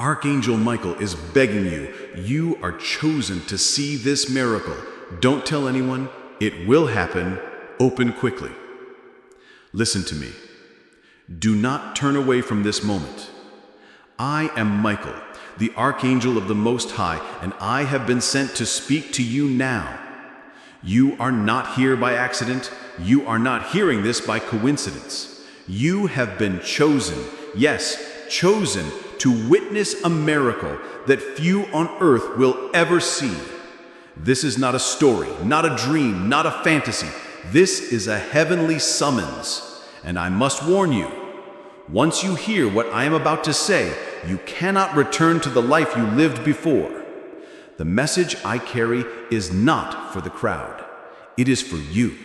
Archangel Michael is begging you. You are chosen to see this miracle. Don't tell anyone. It will happen. Open quickly. Listen to me. Do not turn away from this moment. I am Michael, the Archangel of the Most High, and I have been sent to speak to you now. You are not here by accident. You are not hearing this by coincidence. You have been chosen, yes, chosen to witness a miracle that few on earth will ever see. This is not a story, not a dream, not a fantasy. This is a heavenly summons. And I must warn you, once you hear what I am about to say, you cannot return to the life you lived before. The message I carry is not for the crowd. It is for you.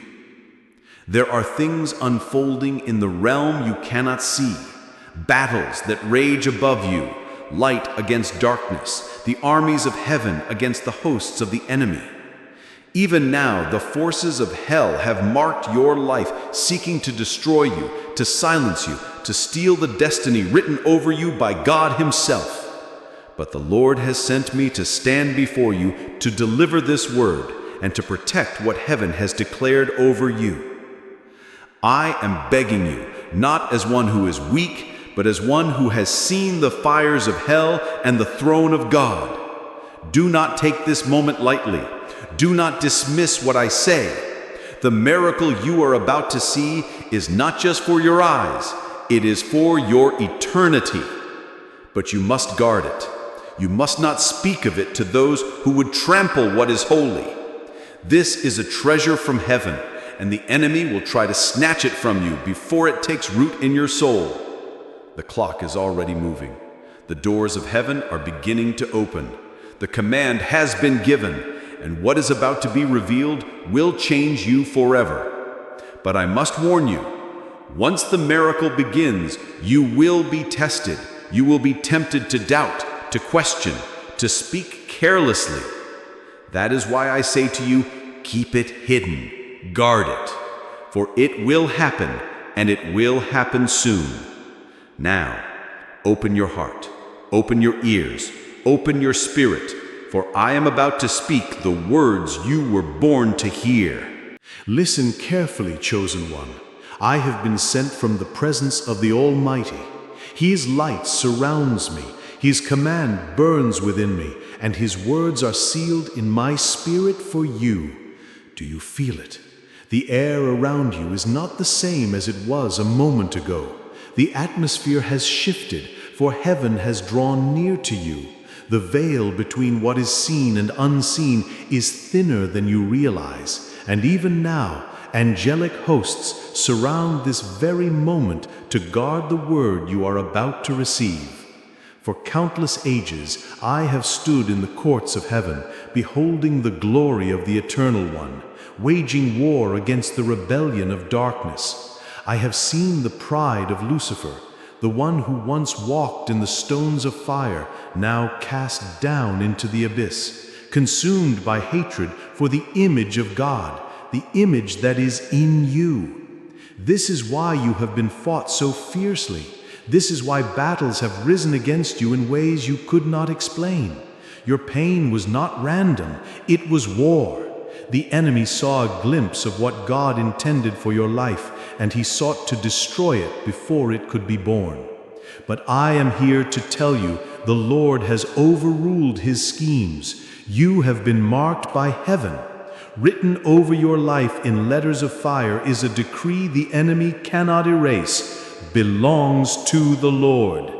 There are things unfolding in the realm you cannot see. Battles that rage above you, light against darkness, the armies of heaven against the hosts of the enemy. Even now, the forces of hell have marked your life, seeking to destroy you, to silence you, to steal the destiny written over you by God Himself. But the Lord has sent me to stand before you, to deliver this word, and to protect what heaven has declared over you. I am begging you, not as one who is weak, but as one who has seen the fires of hell and the throne of God. Do not take this moment lightly. Do not dismiss what I say. The miracle you are about to see is not just for your eyes, it is for your eternity. But you must guard it. You must not speak of it to those who would trample what is holy. This is a treasure from heaven, and the enemy will try to snatch it from you before it takes root in your soul. The clock is already moving. The doors of heaven are beginning to open. The command has been given, and what is about to be revealed will change you forever. But I must warn you, once the miracle begins, you will be tested. You will be tempted to doubt, to question, to speak carelessly. That is why I say to you, keep it hidden, guard it, for it will happen, and it will happen soon. Now, open your heart, open your ears, open your spirit, for I am about to speak the words you were born to hear. Listen carefully, chosen one. I have been sent from the presence of the Almighty. His light surrounds me, His command burns within me, and His words are sealed in my spirit for you. Do you feel it? The air around you is not the same as it was a moment ago. The atmosphere has shifted, for heaven has drawn near to you. The veil between what is seen and unseen is thinner than you realize, and even now, angelic hosts surround this very moment to guard the word you are about to receive. For countless ages, I have stood in the courts of heaven, beholding the glory of the Eternal One, waging war against the rebellion of darkness. I have seen the pride of Lucifer, the one who once walked in the stones of fire, now cast down into the abyss, consumed by hatred for the image of God, the image that is in you. This is why you have been fought so fiercely. This is why battles have risen against you in ways you could not explain. Your pain was not random, it was war. The enemy saw a glimpse of what God intended for your life, and he sought to destroy it before it could be born. But I am here to tell you, the Lord has overruled his schemes. You have been marked by heaven. Written over your life in letters of fire is a decree the enemy cannot erase. Belongs to the Lord.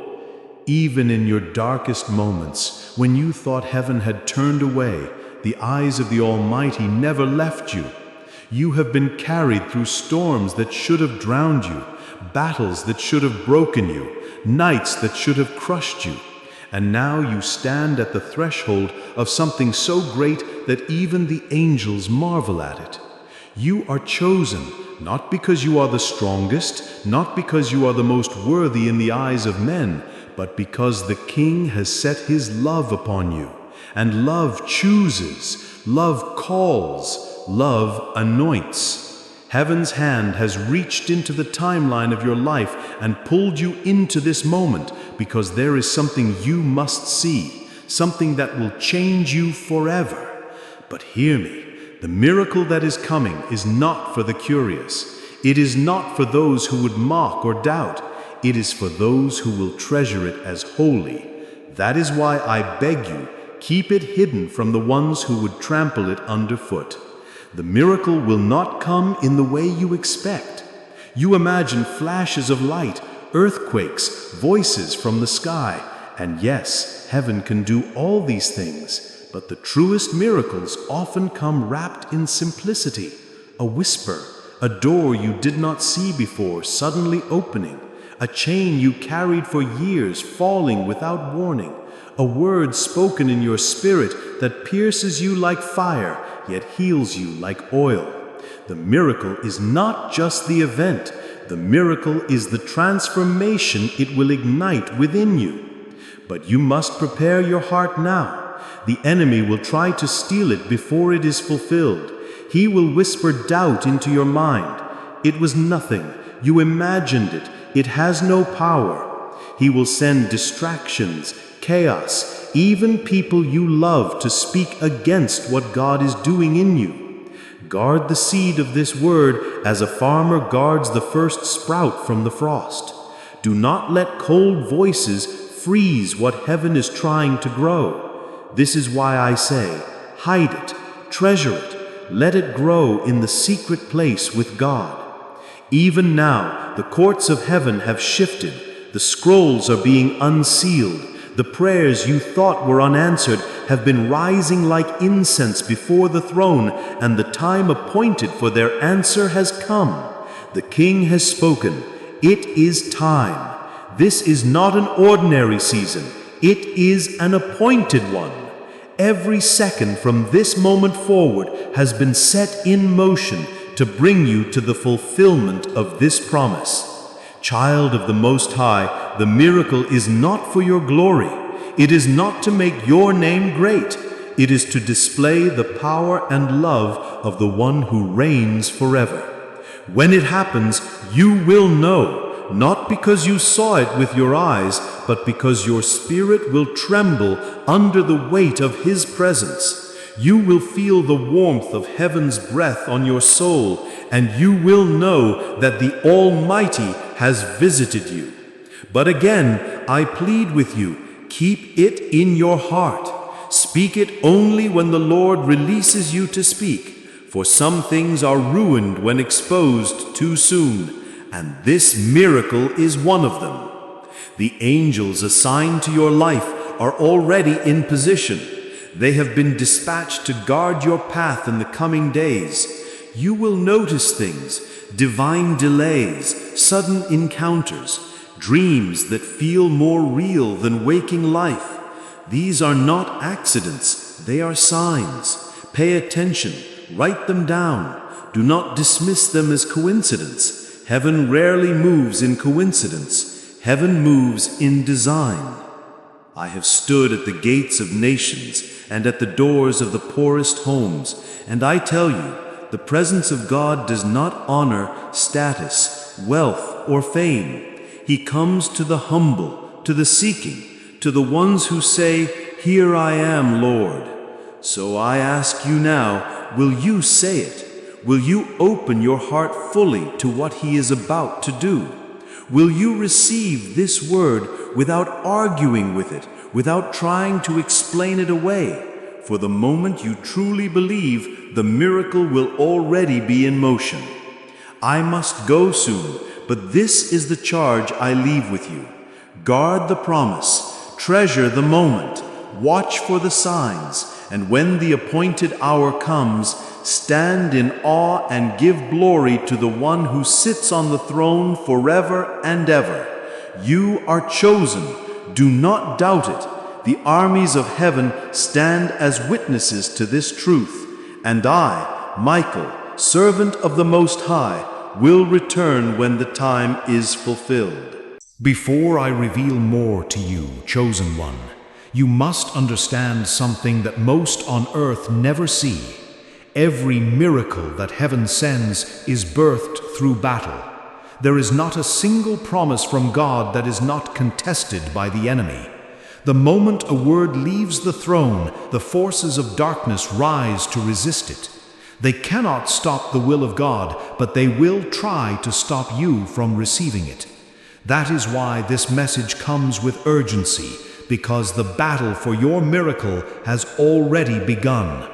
Even in your darkest moments, when you thought heaven had turned away, the eyes of the Almighty never left you. You have been carried through storms that should have drowned you, battles that should have broken you, nights that should have crushed you. And now you stand at the threshold of something so great that even the angels marvel at it. You are chosen, not because you are the strongest, not because you are the most worthy in the eyes of men, but because the King has set his love upon you. And love chooses, love calls, love anoints. Heaven's hand has reached into the timeline of your life and pulled you into this moment because there is something you must see, something that will change you forever. But hear me, the miracle that is coming is not for the curious. It is not for those who would mock or doubt. It is for those who will treasure it as holy. That is why I beg you, keep it hidden from the ones who would trample it underfoot. The miracle will not come in the way you expect. You imagine flashes of light, earthquakes, voices from the sky, and yes, heaven can do all these things, but the truest miracles often come wrapped in simplicity. A whisper, a door you did not see before suddenly opening, a chain you carried for years falling without warning, a word spoken in your spirit that pierces you like fire, yet heals you like oil. The miracle is not just the event. The miracle is the transformation it will ignite within you. But you must prepare your heart now. The enemy will try to steal it before it is fulfilled. He will whisper doubt into your mind. It was nothing. You imagined it. It has no power. He will send distractions, chaos, even people you love to speak against what God is doing in you. Guard the seed of this word as a farmer guards the first sprout from the frost. Do not let cold voices freeze what heaven is trying to grow. This is why I say, hide it, treasure it, let it grow in the secret place with God. Even now, the courts of heaven have shifted. The scrolls are being unsealed. The prayers you thought were unanswered have been rising like incense before the throne, and the time appointed for their answer has come. The King has spoken. It is time. This is not an ordinary season. It is an appointed one. Every second from this moment forward has been set in motion to bring you to the fulfillment of this promise. Child of the Most High, the miracle is not for your glory. It is not to make your name great. It is to display the power and love of the one who reigns forever. When it happens, you will know, not because you saw it with your eyes, but because your spirit will tremble under the weight of His presence. You will feel the warmth of heaven's breath on your soul, and you will know that the Almighty has visited you. But again, I plead with you, keep it in your heart. Speak it only when the Lord releases you to speak, for some things are ruined when exposed too soon, and this miracle is one of them. The angels assigned to your life are already in position. They have been dispatched to guard your path in the coming days. You will notice things, divine delays, sudden encounters, dreams that feel more real than waking life. These are not accidents, they are signs. Pay attention, write them down. Do not dismiss them as coincidence. Heaven rarely moves in coincidence. Heaven moves in design. I have stood at the gates of nations and at the doors of the poorest homes, and I tell you, the presence of God does not honor status, wealth, or fame. He comes to the humble, to the seeking, to the ones who say, "Here I am, Lord." So I ask you now, will you say it? Will you open your heart fully to what He is about to do? Will you receive this word without arguing with it, without trying to explain it away? For the moment you truly believe, the miracle will already be in motion. I must go soon, but this is the charge I leave with you. Guard the promise, treasure the moment, watch for the signs, and when the appointed hour comes, stand in awe and give glory to the one who sits on the throne forever and ever. You are chosen. Do not doubt it. The armies of heaven stand as witnesses to this truth, and I, Michael, servant of the Most High, will return when the time is fulfilled. Before I reveal more to you, chosen one, you must understand something that most on earth never see. Every miracle that heaven sends is birthed through battle. There is not a single promise from God that is not contested by the enemy. The moment a word leaves the throne, the forces of darkness rise to resist it. They cannot stop the will of God, but they will try to stop you from receiving it. That is why this message comes with urgency, because the battle for your miracle has already begun.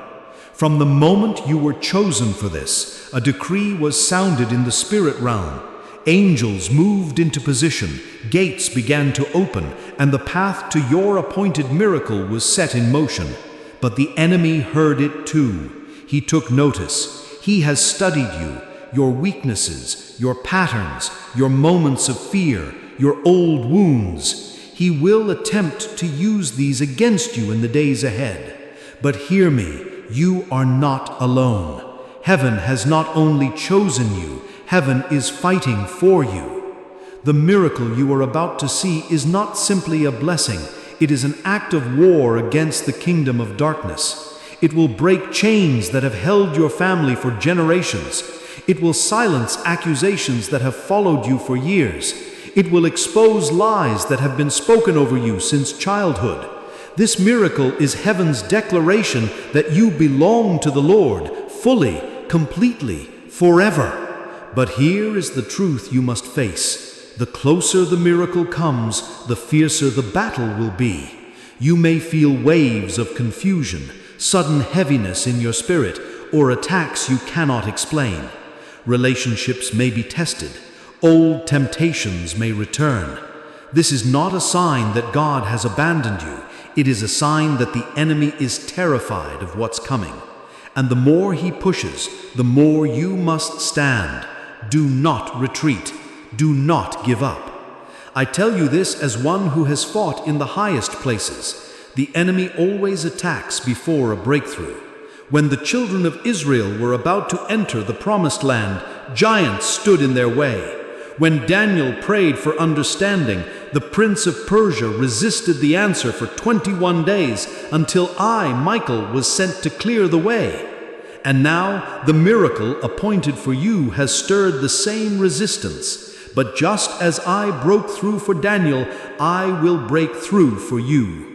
From the moment you were chosen for this, a decree was sounded in the spirit realm. Angels moved into position, gates began to open, and the path to your appointed miracle was set in motion. But the enemy heard it too. He took notice. He has studied you, your weaknesses, your patterns, your moments of fear, your old wounds. He will attempt to use these against you in the days ahead. But hear me, you are not alone. Heaven has not only chosen you, heaven is fighting for you. The miracle you are about to see is not simply a blessing, it is an act of war against the kingdom of darkness. It will break chains that have held your family for generations. It will silence accusations that have followed you for years. It will expose lies that have been spoken over you since childhood. This miracle is heaven's declaration that you belong to the Lord, fully, completely, forever. But here is the truth you must face. The closer the miracle comes, the fiercer the battle will be. You may feel waves of confusion, sudden heaviness in your spirit, or attacks you cannot explain. Relationships may be tested. Old temptations may return. This is not a sign that God has abandoned you. It is a sign that the enemy is terrified of what's coming. And the more he pushes, the more you must stand. Do not retreat. Do not give up. I tell you this as one who has fought in the highest places. The enemy always attacks before a breakthrough. When the children of Israel were about to enter the promised land, giants stood in their way. When Daniel prayed for understanding, the prince of Persia resisted the answer for 21 days until I, Michael, was sent to clear the way. And now the miracle appointed for you has stirred the same resistance. But just as I broke through for Daniel, I will break through for you.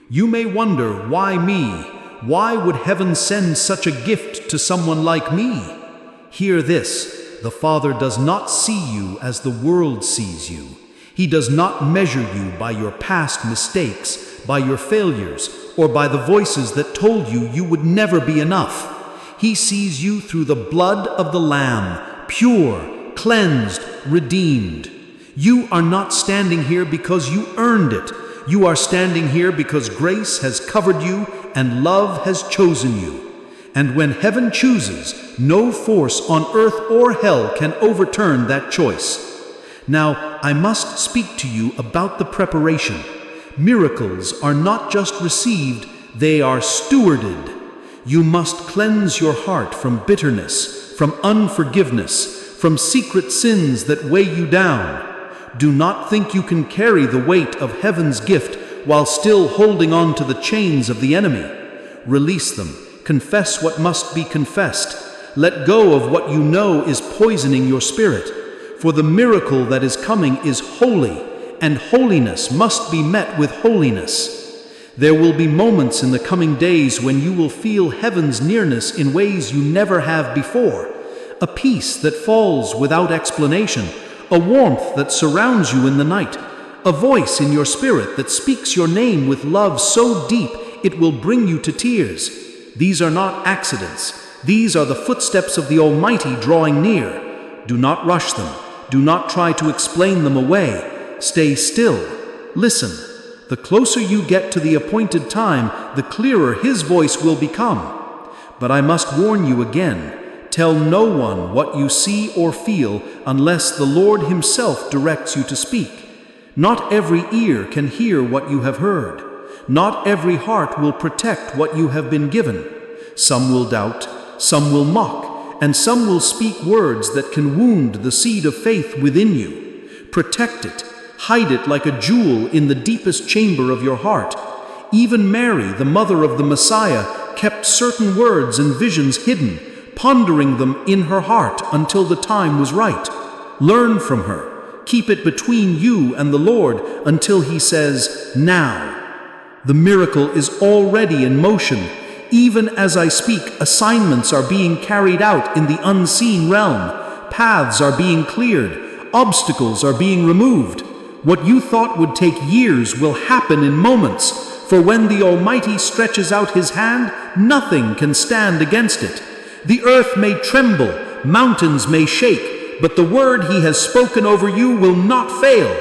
You may wonder, why me? Why would heaven send such a gift to someone like me? Hear this. The Father does not see you as the world sees you. He does not measure you by your past mistakes, by your failures, or by the voices that told you you would never be enough. He sees you through the blood of the Lamb, pure, cleansed, redeemed. You are not standing here because you earned it. You are standing here because grace has covered you and love has chosen you. And when heaven chooses, no force on earth or hell can overturn that choice. Now, I must speak to you about the preparation. Miracles are not just received, they are stewarded. You must cleanse your heart from bitterness, from unforgiveness, from secret sins that weigh you down. Do not think you can carry the weight of heaven's gift while still holding on to the chains of the enemy. Release them. Confess what must be confessed. Let go of what you know is poisoning your spirit. For the miracle that is coming is holy, and holiness must be met with holiness. There will be moments in the coming days when you will feel heaven's nearness in ways you never have before. A peace that falls without explanation, a warmth that surrounds you in the night, a voice in your spirit that speaks your name with love so deep it will bring you to tears. These are not accidents. These are the footsteps of the Almighty drawing near. Do not rush them. Do not try to explain them away. Stay still. Listen. The closer you get to the appointed time, the clearer His voice will become. But I must warn you again. Tell no one what you see or feel unless the Lord Himself directs you to speak. Not every ear can hear what you have heard. Not every heart will protect what you have been given. Some will doubt, some will mock, and some will speak words that can wound the seed of faith within you. Protect it, hide it like a jewel in the deepest chamber of your heart. Even Mary, the mother of the Messiah, kept certain words and visions hidden, pondering them in her heart until the time was right. Learn from her. Keep it between you and the Lord until He says, "Now." The miracle is already in motion. Even as I speak, assignments are being carried out in the unseen realm. Paths are being cleared. Obstacles are being removed. What you thought would take years will happen in moments. For when the Almighty stretches out His hand, nothing can stand against it. The earth may tremble, mountains may shake, but the word He has spoken over you will not fail.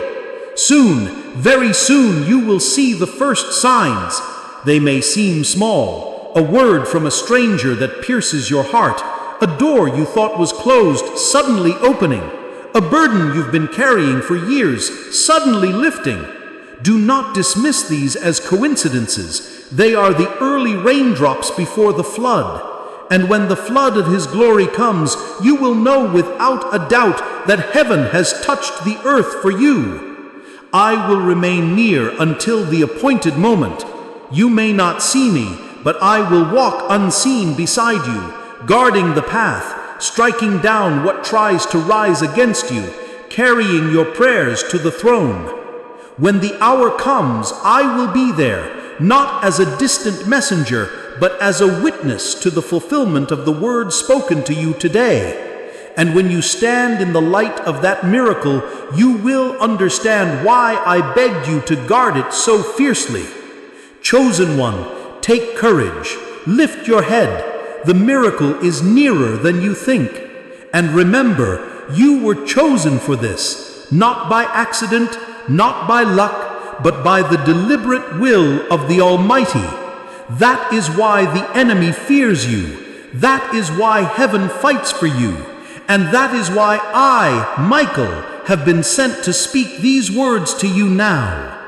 Soon, very soon, you will see the first signs. They may seem small, a word from a stranger that pierces your heart, a door you thought was closed suddenly opening, a burden you've been carrying for years suddenly lifting. Do not dismiss these as coincidences. They are the early raindrops before the flood. And when the flood of His glory comes, you will know without a doubt that heaven has touched the earth for you. I will remain near until the appointed moment. You may not see me, but I will walk unseen beside you, guarding the path, striking down what tries to rise against you, carrying your prayers to the throne. When the hour comes, I will be there, not as a distant messenger, but as a witness to the fulfillment of the word spoken to you today. And when you stand in the light of that miracle, you will understand why I begged you to guard it so fiercely. Chosen one, take courage, lift your head. The miracle is nearer than you think. And remember, you were chosen for this, not by accident, not by luck, but by the deliberate will of the Almighty. That is why the enemy fears you. That is why heaven fights for you. And that is why I, Michael, have been sent to speak these words to you now.